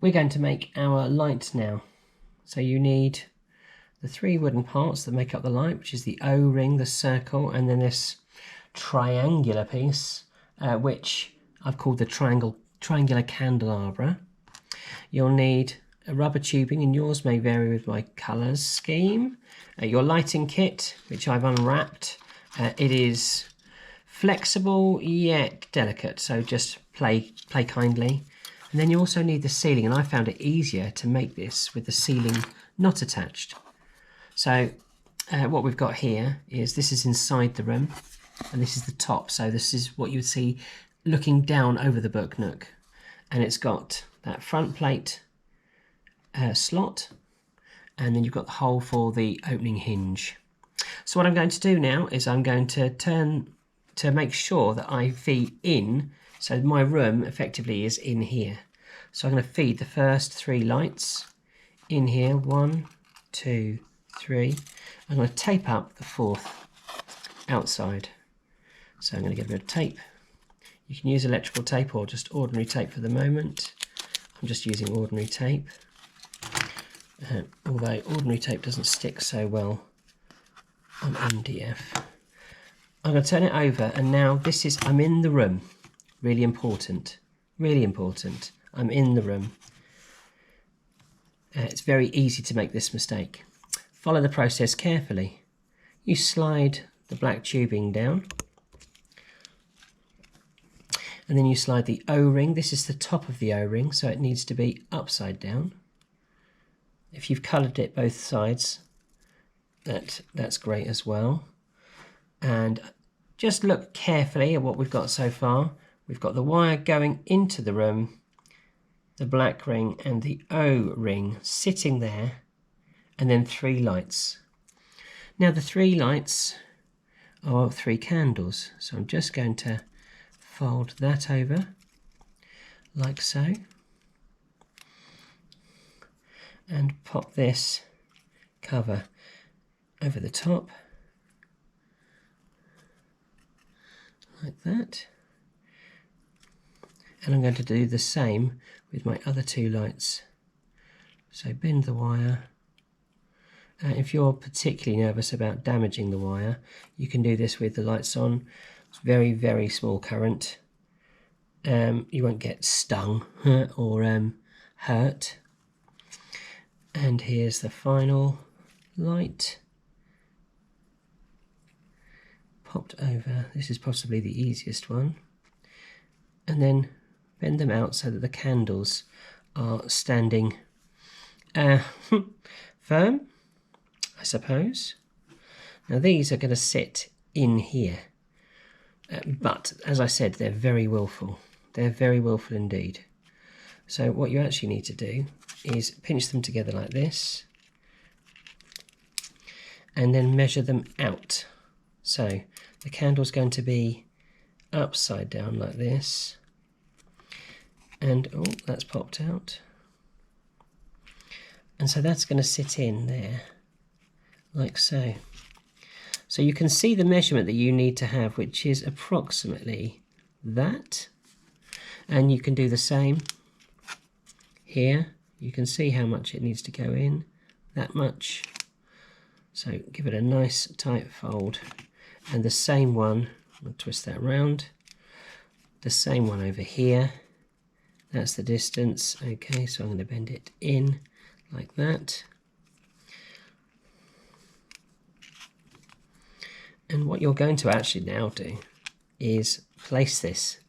We're going to make our light now. So you need the 3 wooden parts that make up the light, which is the O-ring, the circle, and then this triangular piece, which I've called the triangular candelabra. You'll need a rubber tubing, and yours may vary with my colours scheme. Your lighting kit, which I've unwrapped. It is flexible yet delicate, so just play kindly. And then you also need the ceiling, and I found it easier to make this with the ceiling not attached. So what we've got here is this is inside the room, and this is the top. So this is what you would see looking down over the book nook, and it's got that front plate slot, and then you've got the hole for the opening hinge. So what I'm going to do now is I'm going to turn to make sure that I feed in, so my room effectively is in here. So I'm going to feed the first 3 lights in here, 1, 2, 3. I'm going to tape up the 4th outside. So I'm going to get a bit of tape. You can use electrical tape or just ordinary tape for the moment. I'm just using ordinary tape. Although ordinary tape doesn't stick so well on MDF. I'm going to turn it over, and now this is, I'm in the room. Really important, really important. I'm in the room. It's very easy to make this mistake. Follow the process carefully. You slide the black tubing down, and then you slide the O-ring. This is the top of the O-ring, so it needs to be upside down. If you've coloured it both sides, that's great as well. And just look carefully at what we've got so far. We've got the wire going into the room, the black ring and the O-ring sitting there, and then 3 lights. Now the 3 lights are 3 candles, so I'm just going to fold that over like so, and pop this cover over the top like that. And I'm going to do the same with my other 2 lights. So bend the wire. If you're particularly nervous about damaging the wire, you can do this with the lights on. It's very, very small current. You won't get stung or hurt. And here's the final light. Popped over. This is possibly the easiest one. And then bend them out so that the candles are standing firm, I suppose. Now these are going to sit in here, but as I said, they're very willful. They're very willful indeed. So what you actually need to do is pinch them together like this, and then measure them out. So the candle's going to be upside down like this, and oh, that's popped out, and so that's going to sit in there like so. So you can see the measurement that you need to have, which is approximately that, and you can do the same here. You can see how much it needs to go in, that much. So give it a nice tight fold, and the same one, I'll twist that round, the same one over here. That's the distance. Okay, so I'm going to bend it in like that. And what you're going to actually now do is place this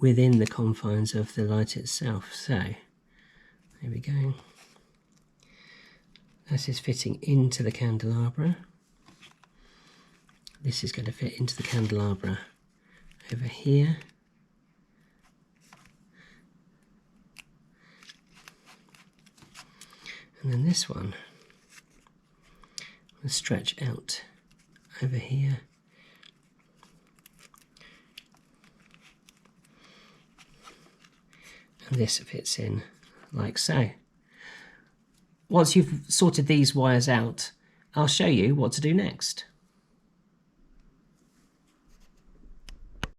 within the confines of the light itself. So there we go. This is fitting into the candelabra. This is going to fit into the candelabra over here. And then this one will stretch out over here. And this fits in like so. Once you've sorted these wires out, I'll show you what to do next.